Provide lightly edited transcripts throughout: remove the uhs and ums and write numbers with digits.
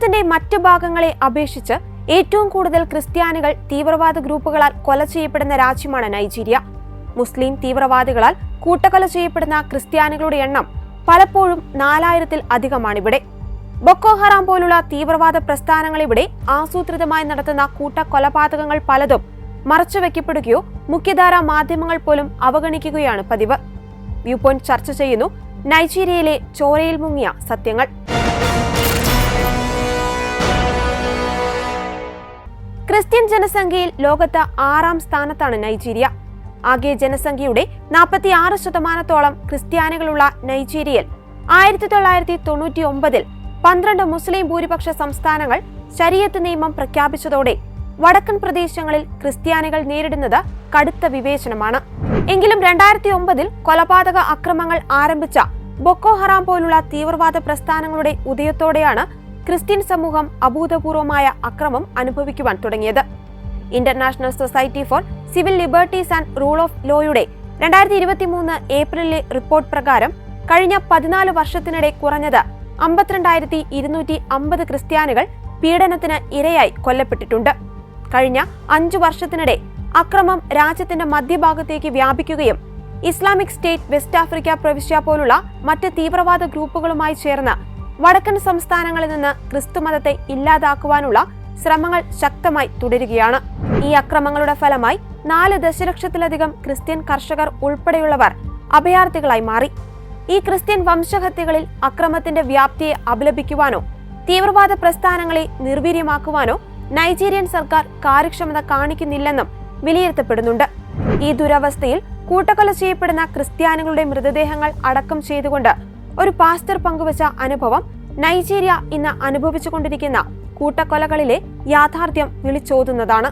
ലോകത്തിന്റെ മറ്റു ഭാഗങ്ങളെ അപേക്ഷിച്ച് ഏറ്റവും കൂടുതൽ ക്രിസ്ത്യാനികൾ തീവ്രവാദ ഗ്രൂപ്പുകളാൽ കൊല ചെയ്യപ്പെടുന്ന രാജ്യമാണ് നൈജീരിയ. മുസ്ലിം തീവ്രവാദികളാൽ കൂട്ടക്കൊല ചെയ്യപ്പെടുന്ന ക്രിസ്ത്യാനികളുടെ എണ്ണം പലപ്പോഴും 4000-ൽ അധികമാണിവിടെ. ബൊക്കോ ഹറാം പോലുള്ള തീവ്രവാദ പ്രസ്ഥാനങ്ങൾ ഇവിടെ ആസൂത്രിതമായി നടത്തുന്ന കൂട്ടക്കൊലപാതകങ്ങൾ പലതും മറച്ചുവെക്കപ്പെടുകയോ മുഖ്യധാരാ മാധ്യമങ്ങൾ പോലും അവഗണിക്കുകയാണ് പതിവ്. വ്യൂ പോയിന്റ് ചർച്ച ചെയ്യുന്നു നൈജീരിയയിലെ ചോരയിൽ മുങ്ങിയ സത്യങ്ങൾ. ക്രിസ്ത്യൻ ജനസംഖ്യയിൽ ലോകത്ത് 6ാം സ്ഥാനത്താണ് നൈജീരിയ. ആകെ ജനസംഖ്യയുടെ 46% ക്രിസ്ത്യാനികളുള്ള നൈജീരിയയിൽ 1999-ൽ 12 മുസ്ലിം ഭൂരിപക്ഷ സംസ്ഥാനങ്ങൾ ശരീഅത്ത് നിയമം പ്രഖ്യാപിച്ചതോടെ വടക്കൻ പ്രദേശങ്ങളിൽ ക്രിസ്ത്യാനികൾ നേരിടുന്നത് കടുത്ത വിവേചനമാണ്. എങ്കിലും 2009-ൽ കൊലപാതക അക്രമങ്ങൾ ആരംഭിച്ച ബൊക്കോ ഹറാം പോലുള്ള തീവ്രവാദ പ്രസ്ഥാനങ്ങളുടെ ഉദയത്തോടെയാണ് ക്രിസ്ത്യൻ സമൂഹം അഭൂതപൂർവമായ അക്രമം അനുഭവിക്കുവാൻ തുടങ്ങിയത്. International society for civil liberties and rule of ലോയുടെ 2023 ഏപ്രിലിലെ റിപ്പോർട്ട് പ്രകാരം കഴിഞ്ഞ 14 വർഷത്തിനിടെ കുറഞ്ഞത് 52,250 ക്രിസ്ത്യാനികൾ പീഡനത്തിന് ഇരയായി കൊല്ലപ്പെട്ടിട്ടുണ്ട്. കഴിഞ്ഞ 5 വർഷത്തിനിടെ അക്രമം രാജ്യത്തിന്റെ മധ്യഭാഗത്തേക്ക് വ്യാപിക്കുകയും ഇസ്ലാമിക് സ്റ്റേറ്റ് വെസ്റ്റ് ആഫ്രിക്ക പ്രവിശ്യ പോലുള്ള മറ്റ് തീവ്രവാദ ഗ്രൂപ്പുകളുമായി ചേർന്ന് വടക്കൻ സംസ്ഥാനങ്ങളിൽ നിന്ന് ക്രിസ്തുമതത്തെ ഇല്ലാതാക്കുവാനുള്ള ശ്രമങ്ങൾ ശക്തമായി തുടരുകയാണ്. ഈ അക്രമങ്ങളുടെ ഫലമായി 4 ദശലക്ഷത്തിലധികം ക്രിസ്ത്യൻ കർഷകർ ഉൾപ്പെടെയുള്ളവർ അഭയാർത്ഥികളായി മാറി. ഈ ക്രിസ്ത്യൻ വംശഹത്യകളിൽ അക്രമത്തിന്റെ വ്യാപ്തിയെ അപലപിക്കുവാനോ തീവ്രവാദ പ്രസ്ഥാനങ്ങളെ നിർവീര്യമാക്കുവാനോ നൈജീരിയൻ സർക്കാർ കാര്യക്ഷമത കാണിക്കുന്നില്ലെന്നും വിലയിരുത്തപ്പെടുന്നുണ്ട്. ഈ ദുരവസ്ഥയിൽ കൂട്ടക്കൊല ചെയ്യപ്പെടുന്ന ക്രിസ്ത്യാനികളുടെ മൃതദേഹങ്ങൾ അടക്കം ചെയ്തുകൊണ്ട് ഒരു പാസ്റ്റർ പങ്കുവച്ച അനുഭവം നൈജീരിയ ഇന്ന് അനുഭവിച്ചുകൊണ്ടിരിക്കുന്ന കൂട്ടക്കൊലകളിലെ യാഥാർത്ഥ്യം വിളിച്ചോതുന്നതാണ്.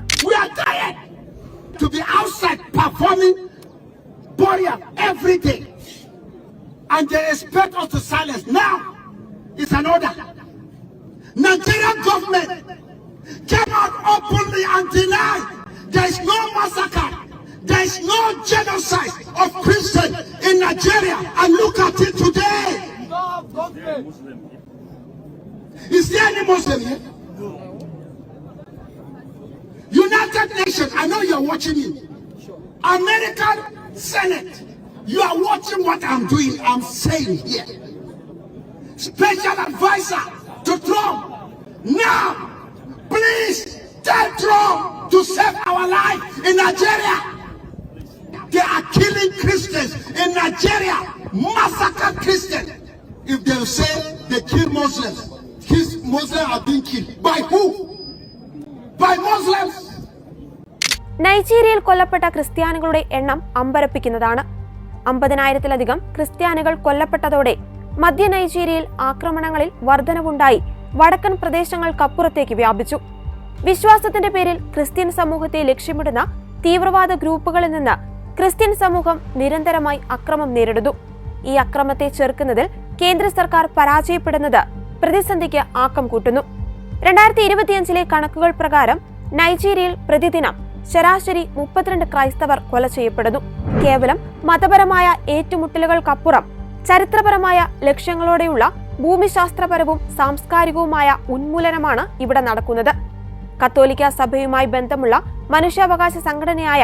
There is no genocide of Christians in Nigeria, and look at it today. Is there any Muslim here? United Nations, I know you are watching me. American Senate, you are watching what I'm doing, I'm saying here. Special advisor to Trump, now, please tell Trump to save our life in Nigeria. They are killing Christians in Nigeria, massacre Christians. If they say they kill Muslims, Muslims are being killed. By who? By Muslims. നൈജീരിയയിൽ കൊല്ലപ്പെട്ട ക്രിസ്ത്യാനികളുടെ എണ്ണം അമ്പരപ്പിക്കുന്നതാണ്. 50,000-ലധികം ക്രിസ്ത്യാനികൾ കൊല്ലപ്പെട്ടതോടെ മധ്യ നൈജീരിയയിൽ ആക്രമണങ്ങളിൽ വർധനവുണ്ടായി വടക്കൻ പ്രദേശങ്ങൾക്കപ്പുറത്തേക്ക് വ്യാപിച്ചു. വിശ്വാസത്തിന്റെ പേരിൽ ക്രിസ്ത്യൻ സമൂഹത്തെ ലക്ഷ്യമിടുന്ന തീവ്രവാദ ഗ്രൂപ്പുകളിൽ നിന്ന് ക്രിസ്ത്യൻ സമൂഹം നിരന്തരമായി അക്രമം നേരിടുന്നു. ഈ അക്രമത്തെ ചെറുക്കുന്നതിൽ കേന്ദ്ര സർക്കാർ പരാജയപ്പെടുന്നത് പ്രതിസന്ധിക്ക് ആക്കം കൂട്ടുന്നു. 2025-ലെ കണക്കുകൾ പ്രകാരം നൈജീരിയയിൽ പ്രതിദിനം ശരാശരി 32 ക്രൈസ്തവർ കൊല ചെയ്യപ്പെടുന്നു. കേവലം മതപരമായ ഏറ്റുമുട്ടലുകൾക്കപ്പുറം ചരിത്രപരമായ ലക്ഷ്യങ്ങളോടെയുള്ള ഭൂമിശാസ്ത്രപരവും സാംസ്കാരികവുമായ ഉന്മൂലനമാണ് ഇവിടെ നടക്കുന്നത്. കത്തോലിക്ക സഭയുമായി ബന്ധമുള്ള മനുഷ്യാവകാശ സംഘടനയായ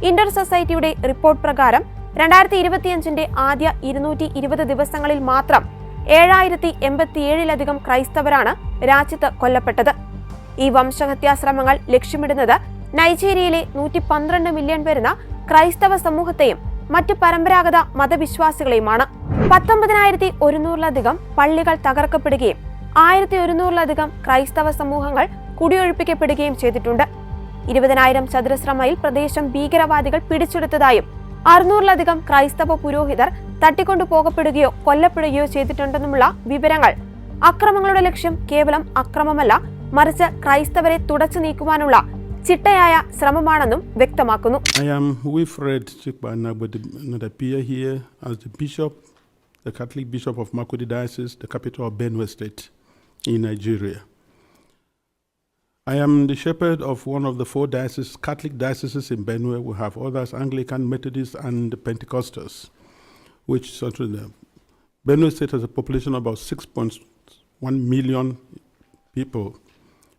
ഇന്റർ സൊസൈറ്റിയുടെ റിപ്പോർട്ട് പ്രകാരം 2025-ന്റെ ആദ്യ 220 ദിവസങ്ങളിൽ മാത്രം 7087-ലധികം ക്രൈസ്തവരാണ് രാജ്യത്ത് കൊല്ലപ്പെട്ടത്. ഈ വംശഹത്യാശ്രമങ്ങൾ ലക്ഷ്യമിടുന്നത് നൈജീരിയയിലെ 112 മില്യൺ വരുന്ന ക്രൈസ്തവ സമൂഹത്തെയും മറ്റ് പരമ്പരാഗത മതവിശ്വാസികളെയുമാണ്. 19,100-ലധികം പള്ളികൾ തകർക്കപ്പെടുകയും 1,100-ലധികം ക്രൈസ്തവ സമൂഹങ്ങൾ കുടിയൊഴിപ്പിക്കപ്പെടുകയും ചെയ്തിട്ടുണ്ട്. 20,000 ചതുരശ്ര മൈൽ പ്രദേശം ഭീകരവാദികൾ പിടിച്ചെടുത്തതായും 600-ലധികം ക്രൈസ്തവ പുരോഹിതർ തട്ടിക്കൊണ്ടുപോകപ്പെടുകയോ കൊല്ലപ്പെടുകയോ ചെയ്തിട്ടുണ്ടെന്നുമുള്ള വിവരങ്ങൾ അക്രമങ്ങളുടെ ലക്ഷ്യം കേവലം അക്രമമല്ല, മറിച്ച് ക്രൈസ്തവരെ തുടച്ചു നീക്കുവാനുള്ള ചിട്ടയായ ശ്രമമാണെന്നും വ്യക്തമാക്കുന്നു. I am Wilfred Chikbanagbodir here as the bishop, the Catholic Bishop of Makurdi Diocese, the capital of Benue State in Nigeria. I am the shepherd of one of the 4 dioceses, Catholic dioceses in Benue. We have others, Anglican, Methodist, and Pentecostals, which Benue State has a population of about 6.1 million people,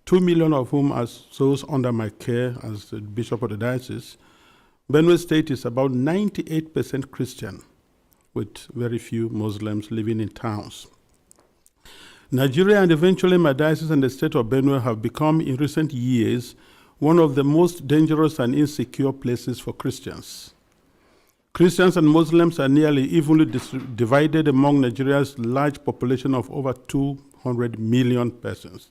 2 million of whom are those under my care as the bishop of the diocese. Benue State is about 98% Christian, with very few Muslims living in towns. Nigeria and eventually my diocese and the state of Benue have become, in recent years, one of the most dangerous and insecure places for Christians. Christians and Muslims are nearly evenly divided among Nigeria's large population of over 200 million persons.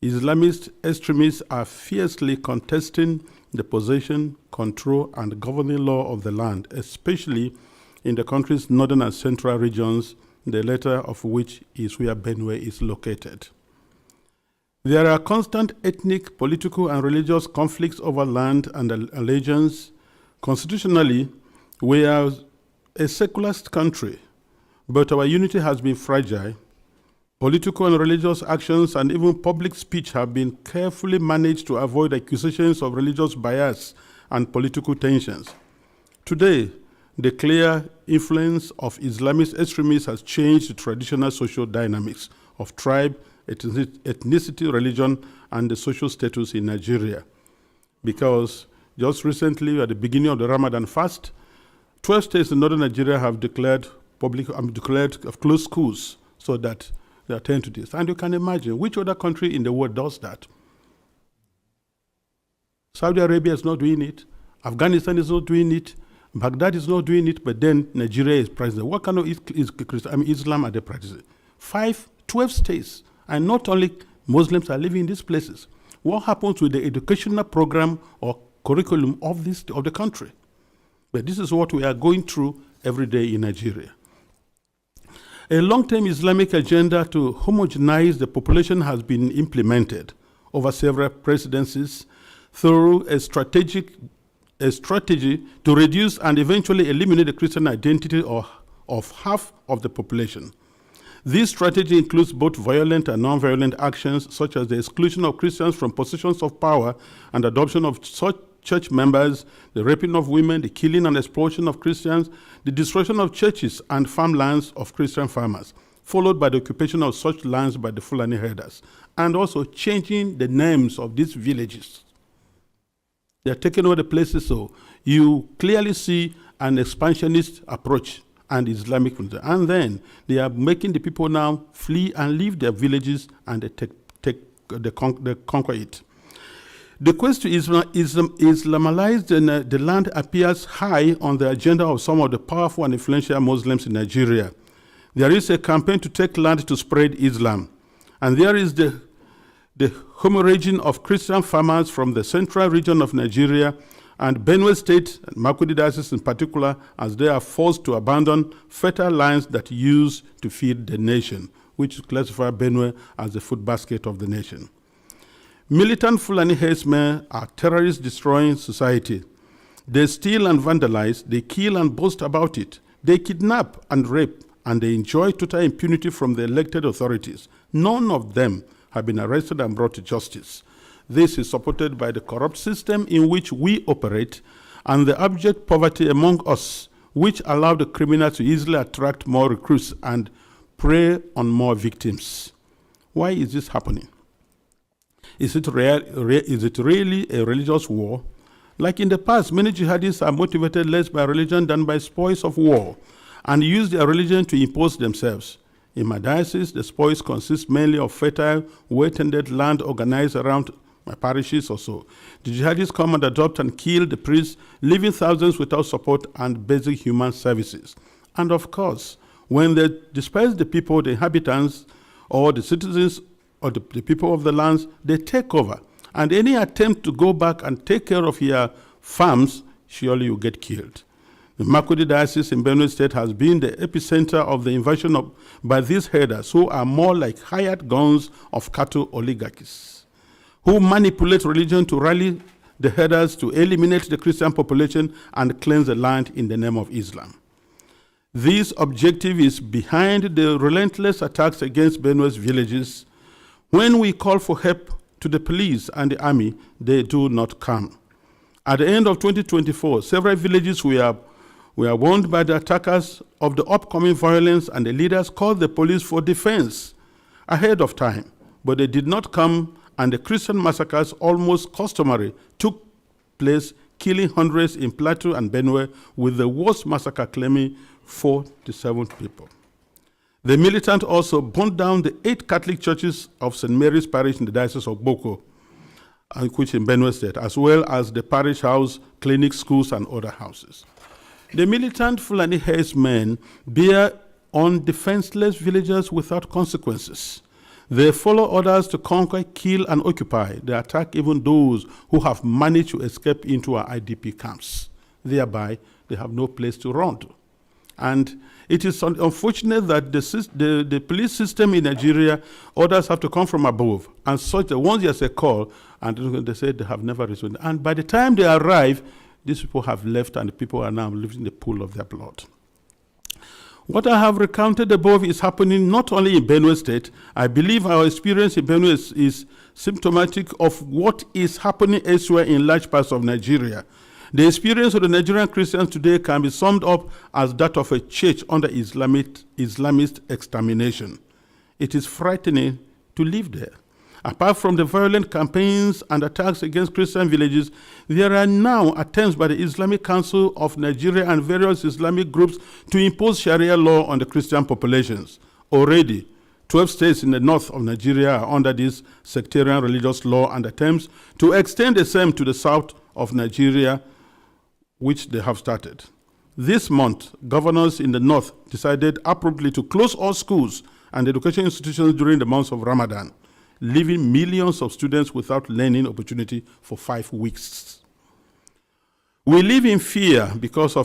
Islamist extremists are fiercely contesting the possession, control, and governing law of the land, especially in the country's northern and central regions, the latter of which is where Benue is located. There are constant ethnic, political, and religious conflicts over land and allegiance. Constitutionally, we are a secularist country, but our unity has been fragile. Political and religious actions and even public speech have been carefully managed to avoid accusations of religious bias and political tensions. Today, the clear influence of Islamist extremists has changed the traditional social dynamics of tribe, ethnicity, religion, and the social status in Nigeria. Because just recently, at the beginning of the Ramadan fast, 12 states in northern Nigeria have declared closed schools so that they attend to this. And you can imagine which other country in the world does that. Saudi Arabia is not doing it. Afghanistan is not doing it. Baghdad is not doing it, but then Nigeria is practicing. What kind of Islam are they practicing? 12 states, and not only Muslims are living in these places. What happens with the educational program or curriculum of the country? But this is what we are going through every day in Nigeria. A long-term Islamic agenda to homogenize the population has been implemented over several presidencies through a strategy to reduce and eventually eliminate the Christian identity of half of the population. This strategy includes both violent and non-violent actions, such as the exclusion of Christians from positions of power and adoption of such church members, the raping of women, the killing and exploitation of Christians, the destruction of churches and farmlands of Christian farmers, followed by the occupation of such lands by the Fulani herders, and also changing the names of these villages. They are taking over the places, so you clearly see an expansionist approach and Islamic, and then they are making the people now flee and leave their villages, and they conquer it. The quest to Islamalize the land appears high on the agenda of some of the powerful and influential Muslims in Nigeria. There is a campaign to take land to spread Islam, and there is the hemorrhaging of Christian farmers from the central region of Nigeria and Benue State, and Makurdi Diocese in particular, as they are forced to abandon fertile lands that used to feed the nation, which classify Benue as the food basket of the nation. Militant Fulani herdsmen are terrorists destroying society. They steal and vandalize, they kill and boast about it. They kidnap and rape, and they enjoy total impunity from the elected authorities. None of them have been arrested and brought to justice. This is supported by the corrupt system in which we operate and the abject poverty among us, which allow the criminals to easily attract more recruits and prey on more victims. Why is this happening? Is it really a religious war? Like in the past, many jihadists are motivated less by religion than by spoils of war and use their religion to impose themselves. In my diocese, the spoils consist mainly of fertile, well-tended land organized around my parishes or so. The jihadists come and adopt and kill the priests, leaving thousands without support and basic human services. And of course, when they disperse the people, the inhabitants, or the citizens, or the people of the lands, they take over. And any attempt to go back and take care of your farms, surely you get killed. The Makurdi Diocese in Benue State has been the epicenter of the invasion by these herders, who are more like hired guns of cattle oligarchies, who manipulate religion to rally the herders to eliminate the Christian population and cleanse the land in the name of Islam. This objective is behind the relentless attacks against Benue's villages. When we call for help to the police and the army, they do not come. At the end of 2024, several villages were warned by the attackers of the upcoming violence, and the leaders called the police for defense ahead of time. but they did not come, and the Christian massacres, almost customary, took place, killing hundreds in Plateau and Benue, with the worst massacre claiming 47 people. The militant also burned down the 8 Catholic churches of St. Mary's Parish in the Diocese of Boko, which in Benue State, as well as the parish house, clinics, schools, and other houses. The militant Fulani herdsmen bear on defenseless villagers without consequences. They follow orders to conquer, kill, and occupy. They attack even those who have managed to escape into our IDP camps. Thereby, they have no place to run to. And it is unfortunate that the police system in Nigeria, orders have to come from above. And such that once there's a call, and they say they have never responded. And by the time they arrive, these people have left, and the people are now living in the pool of their blood. What I have recounted above is happening not only in Benue State. I believe our experience in Benue is symptomatic of what is happening elsewhere in large parts of Nigeria. The experience of the Nigerian Christians today can be summed up as that of a church under Islamist extermination. It is frightening to live there. Apart from the violent campaigns and attacks against Christian villages, there are now attempts by the Islamic Council of Nigeria and various Islamic groups to impose Sharia law on the Christian populations. Already, 12 states in the north of Nigeria are under this sectarian religious law, and attempts to extend the same to the south of Nigeria, which they have started. This month, governors in the north decided abruptly to close all schools and education institutions during the months of Ramadan, leaving millions of students without learning opportunity for 5 weeks. We live in fear because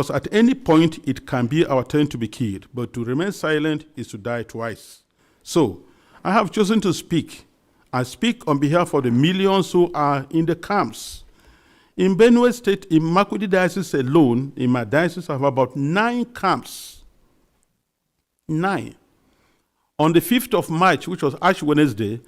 at any point it can be our turn to be killed, but to remain silent is to die twice. So, I have chosen to speak. I speak on behalf of the millions who are in the camps. In Benue State, in Makurdi Diocese alone, in my diocese, I have about 9 camps. 9. On the 5th of March, which was Ash Wednesday,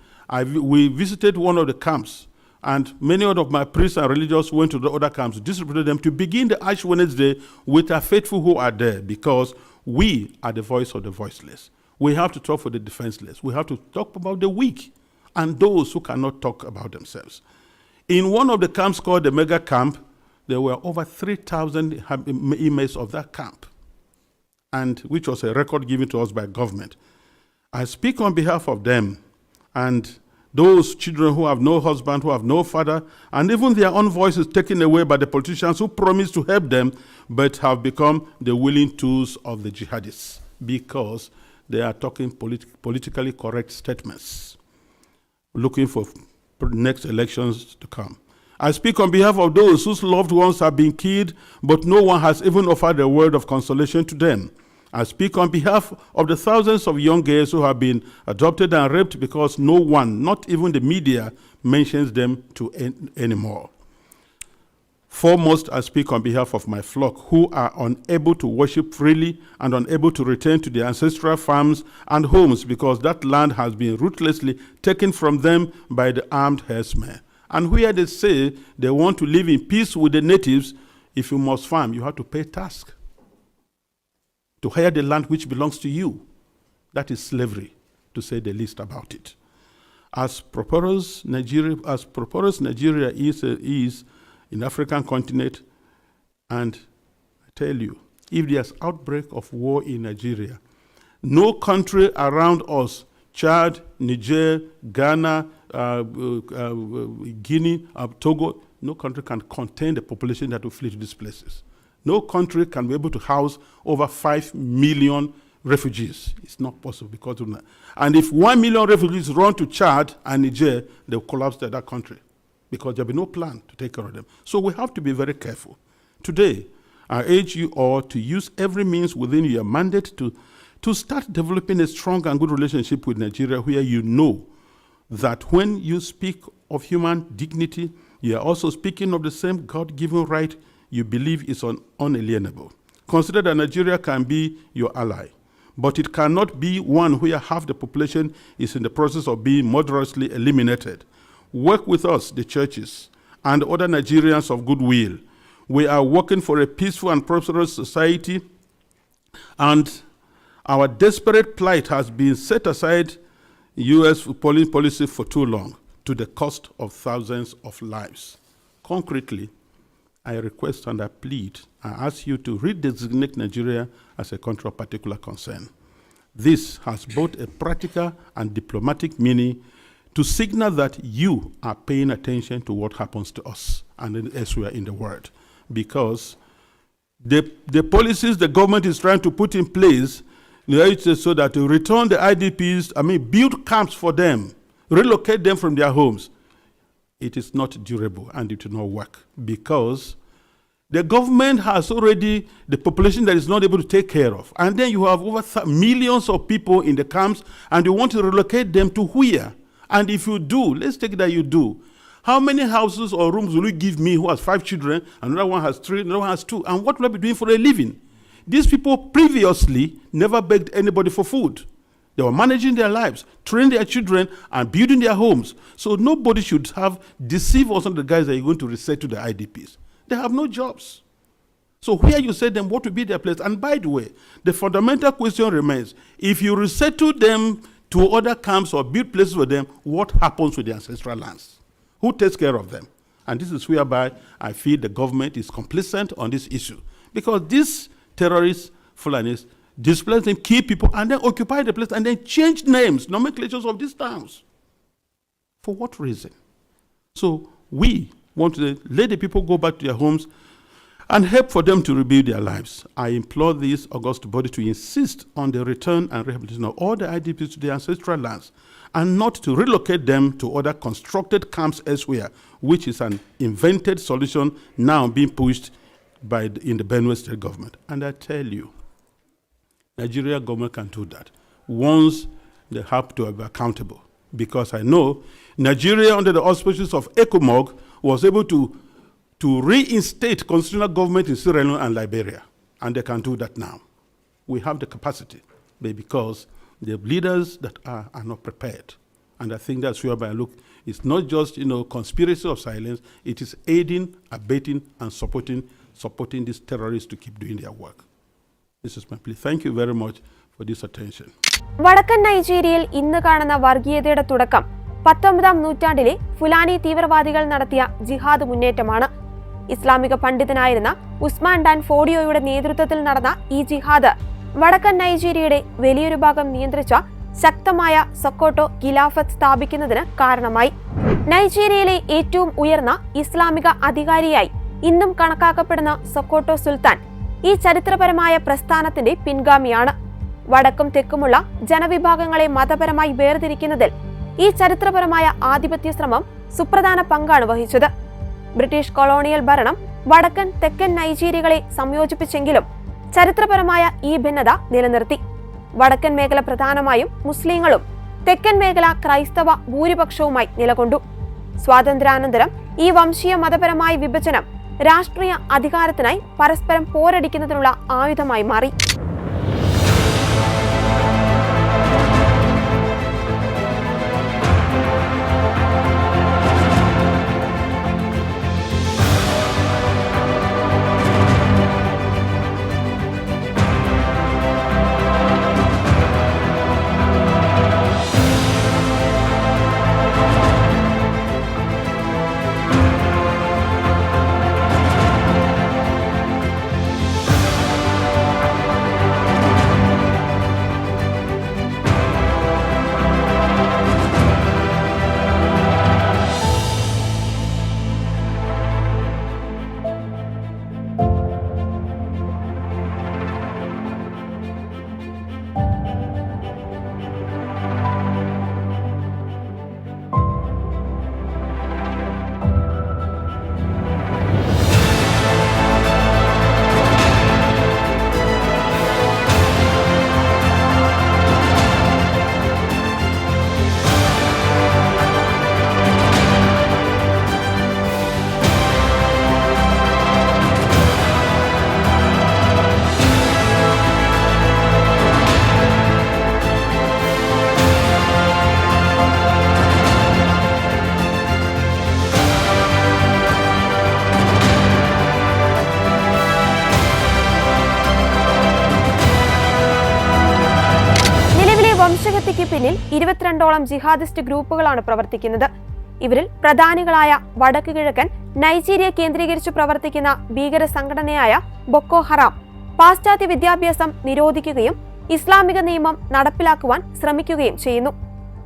we visited one of the camps, and many of my priests and religious went to the other camps, distributed them to begin the Ash Wednesday with our faithful who are there, because we are the voice of the voiceless. We have to talk for the defenseless. We have to talk about the weak and those who cannot talk about themselves. In one of the camps called the Mega Camp, there were over 3,000 inmates of that camp, and which was a record given to us by government. I speak on behalf of them and those children who have no husband, who have no father, and even their own voices taken away by the politicians who promised to help them, but have become the willing tools of the jihadists because they are talking politically correct statements, looking for next elections to come. I speak on behalf of those whose loved ones have been killed, but no one has even offered a word of consolation to them. I speak on behalf of the thousands of young girls who have been adopted and raped because no one, not even the media, mentions them anymore. Foremost, I speak on behalf of my flock who are unable to worship freely and unable to return to their ancestral farms and homes because that land has been ruthlessly taken from them by the armed herdsmen. And where they say they want to live in peace with the natives, if you must farm, you have to pay tax to hire the land which belongs to you. That is slavery, to say the least about it. As prosperous Nigeria is in the African continent, and I tell you, if there's outbreak of war in Nigeria, no country around us, Chad, Niger, Ghana, Guinea, Togo, no country can contain the population that will flee to these places. No country can be able to house over 5 million refugees. It's not possible because of that. And if 1 million refugees run to Chad and Niger, they'll collapse that country because there'll be no plan to take care of them. So we have to be very careful. Today, I urge you all to use every means within your mandate to start developing a strong and good relationship with Nigeria, where you know that when you speak of human dignity, you are also speaking of the same God-given right you believe is unalienable. Consider that Nigeria can be your ally, but it cannot be one where half the population is in the process of being murderously eliminated. Work with us, the churches, and other Nigerians of goodwill. We are working for a peaceful and prosperous society, and our desperate plight has been set aside U.S. policy for too long to the cost of thousands of lives. Concretely, I request and I plead, I ask you to redesignate Nigeria as a country of particular concern. This has both a practical and diplomatic meaning to signal that you are paying attention to what happens to us and elsewhere in the world. Because the policies the government is trying to put in place, so that to return the IDPs, build camps for them, relocate them from their homes, it is not durable and it will not work, because the government has already the population that is not able to take care of. And then you have over millions of people in the camps, and you want to relocate them to where? And if you do, let's take that you do. How many houses or rooms will you give me who has 5 children, another one has 3, another one has 2, and what will I be doing for a living? These people previously never begged anybody for food. They were managing their lives, training their children, and building their homes. So nobody should have deceived or some of the guys that you're going to resettle the IDPs. They have no jobs. So where you set them, what will be their place? And by the way, the fundamental question remains, if you resettle them to other camps or build places for them, what happens with the ancestral lands? Who takes care of them? And this is whereby I feel the government is complicit on this issue. Because these terrorists, Fulanis, displace them, kill people, and then occupy the place, and then change names, nomenclatures of these towns. For what reason? So we want to let the people go back to their homes and help for them to rebuild their lives. I implore this august body to insist on the return and rehabilitation of all the IDPs to their ancestral lands, and not to relocate them to other constructed camps elsewhere, which is an invented solution now being pushed in the Benue state government. And I tell you, Nigeria government can do that once they have to be accountable. Because I know Nigeria, under the auspices of ECOMOG, was able to reinstate constitutional government in Sierra Leone and Liberia. And they can do that now. We have the capacity, but because the leaders that are not prepared. And I think that's whereby, look, it's not just, conspiracy of silence, it is aiding, abetting, and supporting these terrorists to keep doing their work. This is my plea. Thank you very much for this attention. വടക്കൻ നൈജീരിയയിൽ ഇന്ന് കാണുന്ന വർഗീയതയുടെ തുടക്കം 19ാം നൂറ്റാണ്ടിലെ Fulani തീവ്രവാദികൾ നടത്തിയ ജിഹാദ് മുന്നേറ്റമാണ്. ഇസ്ലാമിക പണ്ഡിതനായിരുന്ന ഉസ്മാൻ ഡാൻ ഫോഡിയോയുടെ നേതൃത്വത്തിൽ നടന്ന ഈ ജിഹാദ് വടക്കൻ നൈജീരിയയുടെ വലിയൊരു ഭാഗം നിയന്ത്രിച്ച ശക്തമായ സൊക്കോട്ടോ ഖിലാഫത്ത് സ്ഥാപിക്കുന്നതിന് കാരണമായി. നൈജീരിയയിലെ ഏറ്റവും ഉയർന്ന ഇസ്ലാമിക അധികാരിയായി ഇന്നും കണക്കാക്കപ്പെടുന്ന സൊക്കോട്ടോ സുൽത്താൻ ഈ ചരിത്രപരമായ പ്രസ്ഥാനത്തിന്റെ പിൻഗാമിയാണ്. വടക്കും തെക്കുമുള്ള ജനവിഭാഗങ്ങളെ മതപരമായി വേർതിരിക്കുന്നതിൽ ഈ ചരിത്രപരമായ ആധിപത്യ ശ്രമം സുപ്രധാന പങ്കാണ് വഹിച്ചത്. ബ്രിട്ടീഷ് കൊളോണിയൽ ഭരണം വടക്കൻ തെക്കൻ നൈജീരിയകളെ സംയോജിപ്പിച്ചെങ്കിലും ചരിത്രപരമായ ഈ ഭിന്നത നിലനിർത്തി. വടക്കൻ മേഖല പ്രധാനമായും മുസ്ലിങ്ങളും തെക്കൻ മേഖല ക്രൈസ്തവ ഭൂരിപക്ഷവുമായി നിലകൊണ്ടു. സ്വാതന്ത്ര്യാനന്തരം ഈ വംശീയ മതപരമായ വിഭജനം രാഷ്ട്രീയ അധികാരത്തിനായി പരസ്പരം പോരടിക്കുന്നതിനുള്ള ആയുധമായി മാറി. പിന്നിൽ 22ഓളം ജിഹാദിസ്റ്റ് ഗ്രൂപ്പുകളാണ് പ്രവർത്തിക്കുന്നത്. ഇവരിൽ പ്രധാനികളായ വടക്ക് കിഴക്കൻ നൈജീരിയ കേന്ദ്രീകരിച്ചു പ്രവർത്തിക്കുന്ന ഭീകര സംഘടനയായ ബൊക്കോ ഹറാം പാശ്ചാത്യ വിദ്യാഭ്യാസം നിരോധിക്കുകയും ഇസ്ലാമിക നിയമം നടപ്പിലാക്കുവാൻ ശ്രമിക്കുകയും ചെയ്യുന്നു.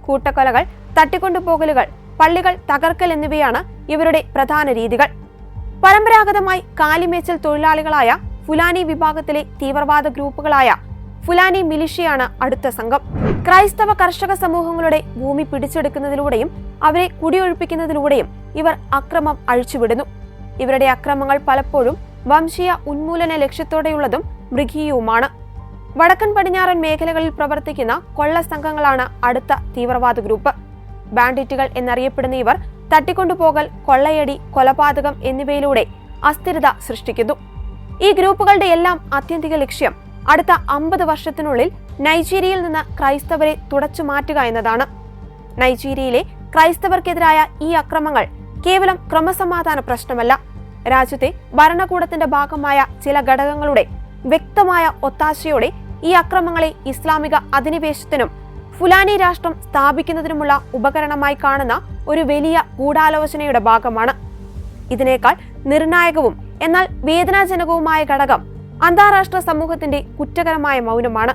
കൂട്ടക്കൊലകൾ, തട്ടിക്കൊണ്ടുപോകലുകൾ, പള്ളികൾ തകർക്കൽ എന്നിവയാണ് ഇവരുടെ പ്രധാന രീതികൾ. പരമ്പരാഗതമായി കാലിമേച്ചൽ തൊഴിലാളികളായ ഫുലാനി വിഭാഗത്തിലെ തീവ്രവാദ ഗ്രൂപ്പുകളായ ഫുലാനി മിലിഷ്യയാണ് അടുത്ത സംഘം. ക്രൈസ്തവ കർഷക സമൂഹങ്ങളുടെ ഭൂമി പിടിച്ചെടുക്കുന്നതിലൂടെയും അവരെ കുടിയൊഴിപ്പിക്കുന്നതിലൂടെയും ഇവർ അക്രമം അഴിച്ചുവിടുന്നു. ഇവരുടെ അക്രമങ്ങൾ പലപ്പോഴും വംശീയ ഉന്മൂലന ലക്ഷ്യത്തോടെയുള്ളതും മൃഗീയവുമാണ്. വടക്കൻ പടിഞ്ഞാറൻ മേഖലകളിൽ പ്രവർത്തിക്കുന്ന കൊള്ള സംഘങ്ങളാണ് അടുത്ത തീവ്രവാദ ഗ്രൂപ്പ്. ബാൻഡിറ്റുകൾ എന്നറിയപ്പെടുന്ന ഇവർ തട്ടിക്കൊണ്ടുപോകൽ, കൊള്ളയടി, കൊലപാതകം എന്നിവയിലൂടെ അസ്ഥിരത സൃഷ്ടിക്കുന്നു. ഈ ഗ്രൂപ്പുകളുടെ എല്ലാം ആത്യന്തിക ലക്ഷ്യം അടുത്ത 50 വർഷത്തിനുള്ളിൽ നൈജീരിയയിൽ നിന്ന് ക്രൈസ്തവരെ തുടച്ചു മാറ്റുക എന്നതാണ്. നൈജീരിയയിലെ ക്രൈസ്തവർക്കെതിരായ ഈ അക്രമങ്ങൾ കേവലം ക്രമസമാധാന പ്രശ്നമല്ല. രാജ്യത്തെ ഭരണകൂടത്തിന്റെ ഭാഗമായ ചില ഘടകങ്ങളുടെ വ്യക്തമായ ഒത്താശയോടെ ഈ അക്രമങ്ങളെ ഇസ്ലാമിക അധിനിവേശത്തിനും ഫുലാനി രാഷ്ട്രം സ്ഥാപിക്കുന്നതിനുമുള്ള ഉപകരണമായി കാണുന്ന ഒരു വലിയ ഗൂഢാലോചനയുടെ ഭാഗമാണ്. ഇതിനേക്കാൾ നിർണായകവും എന്നാൽ വേദനാജനകവുമായ ഘടകം അന്താരാഷ്ട്ര സമൂഹത്തിന്റെ കുറ്റകരമായ മൗനമാണ്.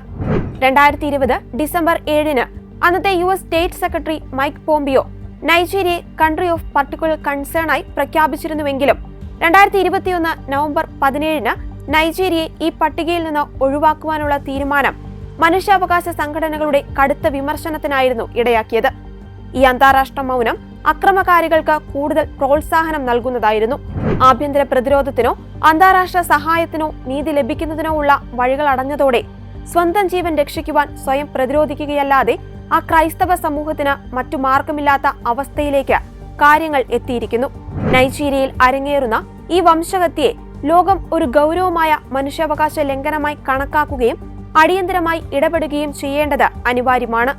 2020 ഡിസംബർ 7 അന്നത്തെ US state secretary Mike Pompeo നൈജീരിയയെ കൺട്രി ഓഫ് പർട്ടിക്കുലർ കൺസേണായി പ്രഖ്യാപിച്ചിരുന്നുവെങ്കിലും 2021 നവംബർ 17 നൈജീരിയയെ ഈ പട്ടികയിൽ നിന്ന് ഒഴിവാക്കുവാനുള്ള തീരുമാനം മനുഷ്യാവകാശ സംഘടനകളുടെ കടുത്ത വിമർശനത്തിനായിരുന്നു ഇടയാക്കിയത്. ഈ അന്താരാഷ്ട്ര മൗനം അക്രമകാരികൾക്ക് കൂടുതൽ പ്രോത്സാഹനം നൽകുന്നതായിരുന്നു. ആഭ്യന്തര പ്രതിരോധത്തിനോ അന്താരാഷ്ട്ര സഹായത്തിനോ നീതി ലഭിക്കുന്നതിനോ ഉള്ള വഴികൾ അടഞ്ഞതോടെ സ്വന്തം ജീവൻ രക്ഷിക്കുവാൻ സ്വയം പ്രതിരോധിക്കുകയല്ലാതെ ആ ക്രൈസ്തവ സമൂഹത്തിന് മറ്റു മാർഗമില്ലാത്ത അവസ്ഥയിലേക്ക് കാര്യങ്ങൾ എത്തിയിരിക്കുന്നു. നൈജീരിയയിൽ അരങ്ങേറുന്ന ഈ വംശഹത്യയെ ലോകം ഒരു ഗൗരവമായ മനുഷ്യാവകാശ ലംഘനമായി കണക്കാക്കുകയും അടിയന്തരമായി ഇടപെടുകയും ചെയ്യേണ്ടത് അനിവാര്യമാണ്.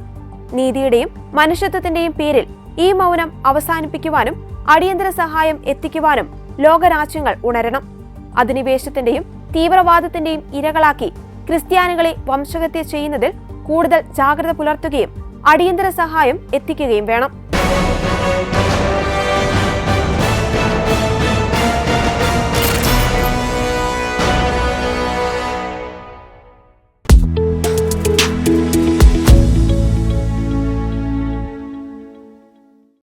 നീതിയുടെയും മനുഷ്യത്വത്തിന്റെയും പേരിൽ ഈ മൗനം അവസാനിപ്പിക്കുവാനും അടിയന്തര സഹായം എത്തിക്കുവാനും ലോകരാജ്യങ്ങൾ ഉണരണം. അധിനിവേശത്തിന്റെയും തീവ്രവാദത്തിന്റെയും ഇരകളാക്കി ക്രിസ്ത്യാനികളെ വംശഹത്യ ചെയ്യുന്നതിൽ കൂടുതൽ ജാഗ്രത പുലർത്തുകയും അടിയന്തര സഹായം എത്തിക്കുകയും വേണം.